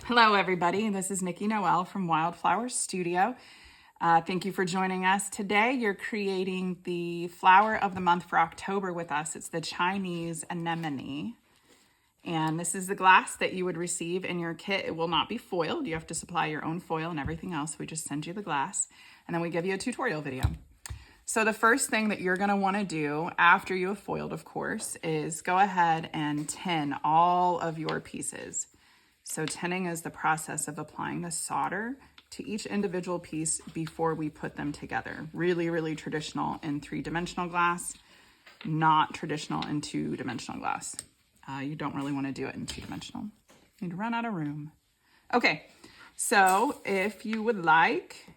Hello everybody, this is Nikki Noel from Wildflower Studio. Thank you for joining us. Today you're creating the flower of the month for October with us. It's the Chinese Anemone. And this is the glass that you would receive in your kit. It will not be foiled. You have to supply your own foil and everything else. We just send you the glass and then we give you a tutorial video. So the first thing that you're gonna wanna do after you have foiled, of course, is go ahead and tin all of your pieces. So tinning is the process of applying the solder to each individual piece before we put them together. Really, really traditional in 3-dimensional glass, not traditional in 2-dimensional glass. You don't really want to do it in 2-dimensional. You'd run out of room. Okay, so if you would like,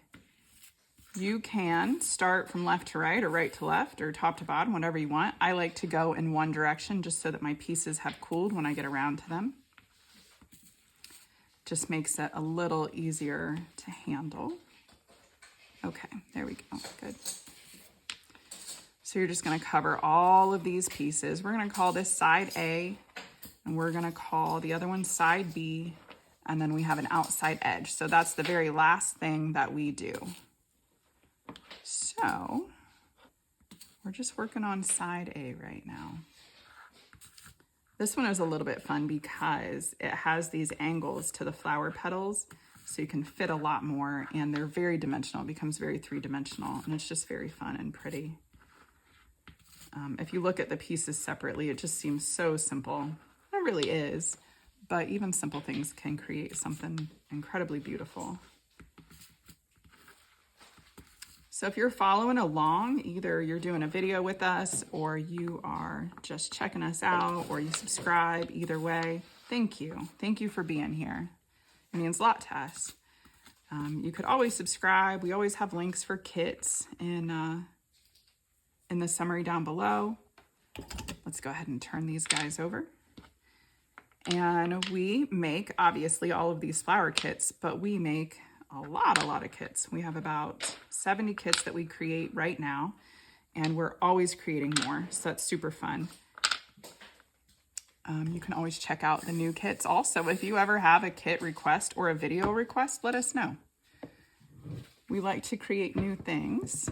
you can start from left to right or right to left or top to bottom, whatever you want. I like to go in one direction just so that my pieces have cooled when I get around to them. Just makes it a little easier to handle. Okay, there we go, good. So you're just gonna cover all of these pieces. We're gonna call this side A, and we're gonna call the other one side B, and then we have an outside edge. So that's the very last thing that we do. So we're just working on side A right now. This one is a little bit fun because it has these angles to the flower petals, so you can fit a lot more, and they're very dimensional. It becomes very 3-dimensional, and it's just very fun and pretty. If you look at the pieces separately, it just seems so simple. It really is, but even simple things can create something incredibly beautiful. So if you're following along, either you're doing a video with us or you are just checking us out or you subscribe, either way, thank you. Thank you for being here. It means a lot to us. You could always subscribe. We always have links for kits in the summary down below. Let's go ahead and turn these guys over. And we make, obviously, all of these flower kits, but we make a lot of kits. We have about 70 kits that we create right now, and we're always creating more, so that's super fun. You can always check out the new kits. Also, if you ever have a kit request or a video request, let us know. We like to create new things,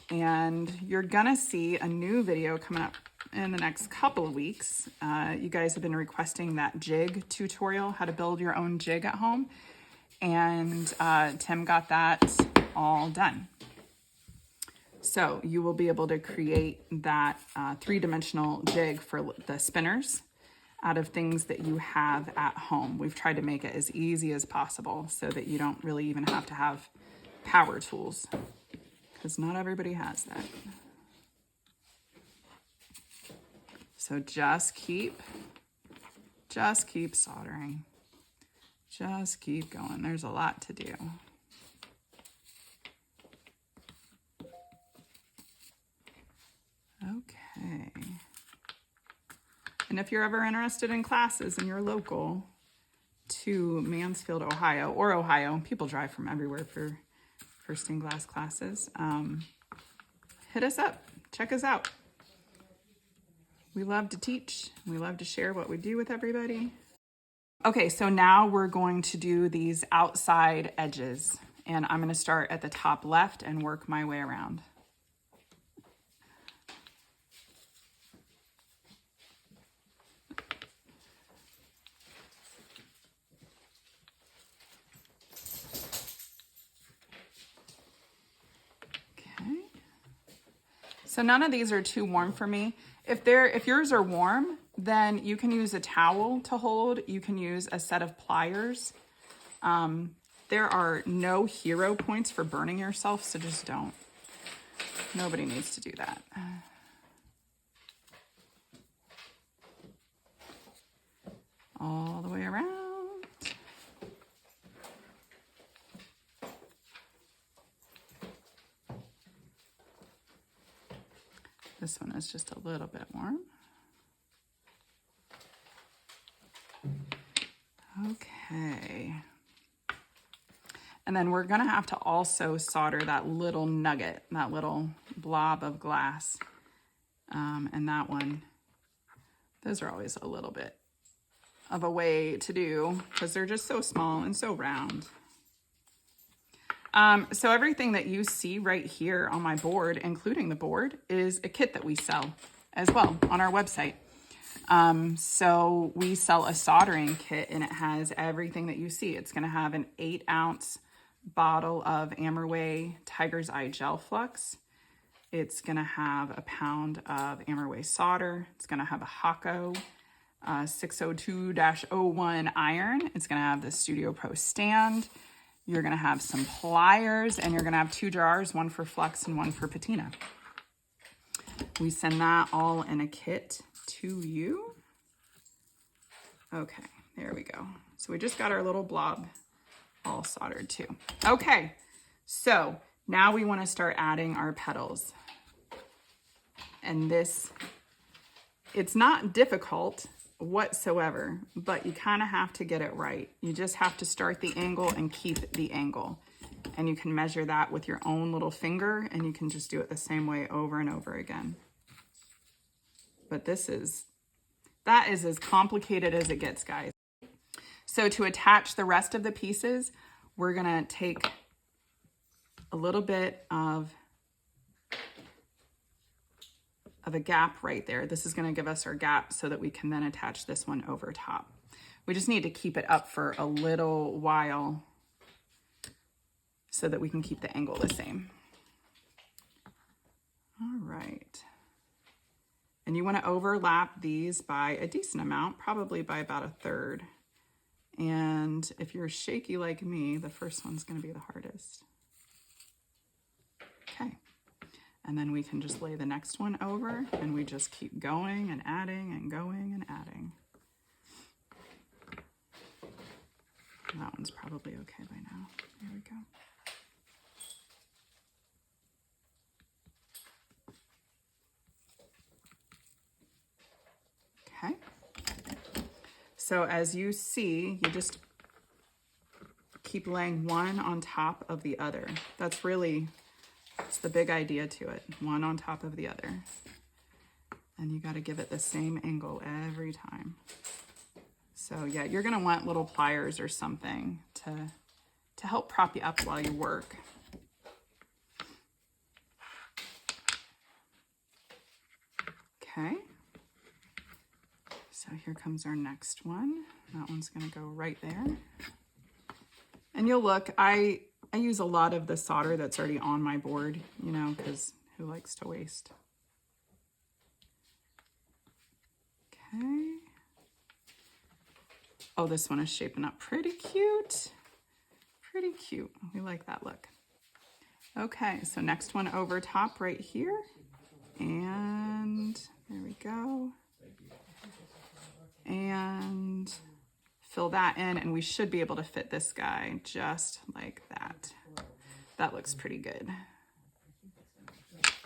and you're gonna see a new video coming up in the next couple of weeks. You guys have been requesting that jig tutorial, how to build your own jig at home. And Tim got that all done. So you will be able to create that 3-dimensional jig for the spinners out of things that you have at home. We've tried to make it as easy as possible so that you don't really even have to have power tools, because not everybody has that. So just keep soldering. Just keep going. There's a lot to do. Okay. And if you're ever interested in classes and you're local to Mansfield, Ohio, people drive from everywhere for stained glass classes, hit us up. Check us out. We love to teach. We love to share what we do with everybody. Okay, so now we're going to do these outside edges, and I'm going to start at the top left and work my way around. Okay. So none of these are too warm for me. If yours are warm, then you can use a towel to hold. You can use a set of pliers. There are no hero points for burning yourself, so just don't. Nobody needs to do that. All the way around. This one is just a little bit warm. Okay. And then we're gonna have to also solder that little nugget, that little blob of glass. And that one, those are always a little bit of a way to do because they're just so small and so round. So everything that you see right here on my board, including the board, is a kit that we sell as well on our website. So we sell a soldering kit and it has everything that you see. It's going to have an 8-ounce bottle of Amerway Tiger's Eye Gel Flux. It's going to have a pound of Amerway solder. It's going to have a Hako 602-01 iron. It's going to have the Studio Pro stand. You're going to have some pliers, and you're going to have 2 jars, one for flux and one for patina. We send that all in a kit to you. Okay, there we go. So we just got our little blob all soldered too. Okay, so now we want to start adding our petals. And this, it's not difficult whatsoever, but you kind of have to get it right. You just have to start the angle and keep the angle. And you can measure that with your own little finger, and you can just do it the same way over and over again. But that is as complicated as it gets, guys. So to attach the rest of the pieces, we're gonna take a little bit of a gap right there. This is going to give us our gap so that we can then attach this one over top. We just need to keep it up for a little while so that we can keep the angle the same. All right. And you want to overlap these by a decent amount, probably by about 1/3. And if you're shaky like me, the first one's going to be the hardest. Okay. And then we can just lay the next one over, and we just keep going and adding and going and adding. That one's probably okay by now. There we go. Okay. So as you see, you just keep laying one on top of the other. That's the big idea to it. One on top of the other. And you got to give it the same angle every time. So yeah, you're going to want little pliers or something to help prop you up while you work. Okay. So here comes our next one. That one's going to go right there. And you'll look, I use a lot of the solder that's already on my board, you know, because who likes to waste? Okay. Oh, this one is shaping up pretty cute. Pretty cute. We like that look. Okay, so next one over top right here. And there we go. And fill that in, and we should be able to fit this guy just like that. That looks pretty good.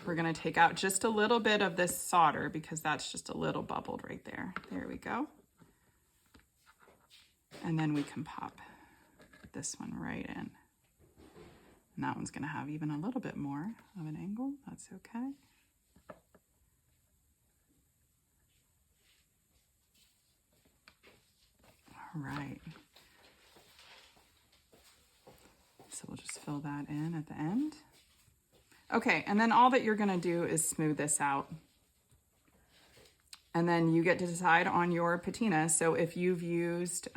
We're gonna take out just a little bit of this solder because that's just a little bubbled right there. There we go. And then we can pop this one right in. And that one's gonna have even a little bit more of an angle. That's okay. All right. So we'll just fill that in at the end. Okay, and then all that you're gonna do is smooth this out. And then you get to decide on your patina. So if you've used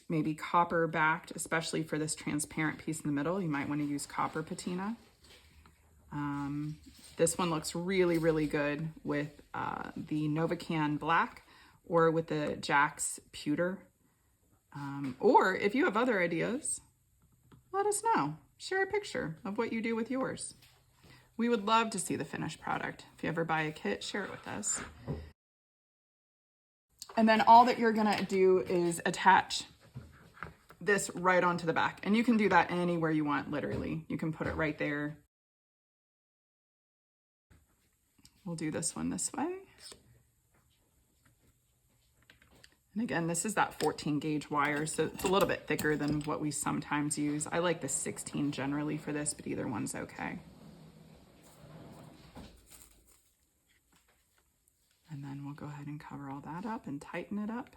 maybe copper backed, especially for this transparent piece in the middle, you might want to use copper patina. This one looks really, really good with the Novacan black or with the Jack's pewter. Or if you have other ideas, let us know. Share a picture of what you do with yours. We would love to see the finished product. If you ever buy a kit, share it with us. And then all that you're gonna do is attach this right onto the back. And you can do that anywhere you want, literally. You can put it right there. We'll do this one this way. And again, this is that 14 gauge wire, so it's a little bit thicker than what we sometimes use. I like the 16 generally for this, but either one's okay. And then we'll go ahead and cover all that up and tighten it up.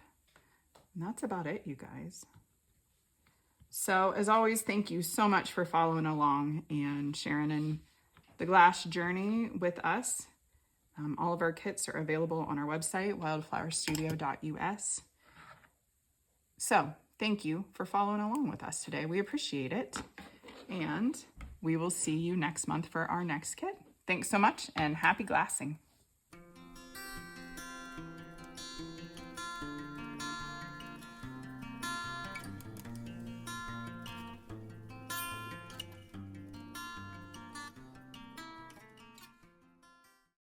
And that's about it, you guys. So as always, thank you so much for following along and sharing in the glass journey with us. All of our kits are available on our website, wildflowerstudio.us. So thank you for following along with us today. We appreciate it. And we will see you next month for our next kit. Thanks so much and happy glassing.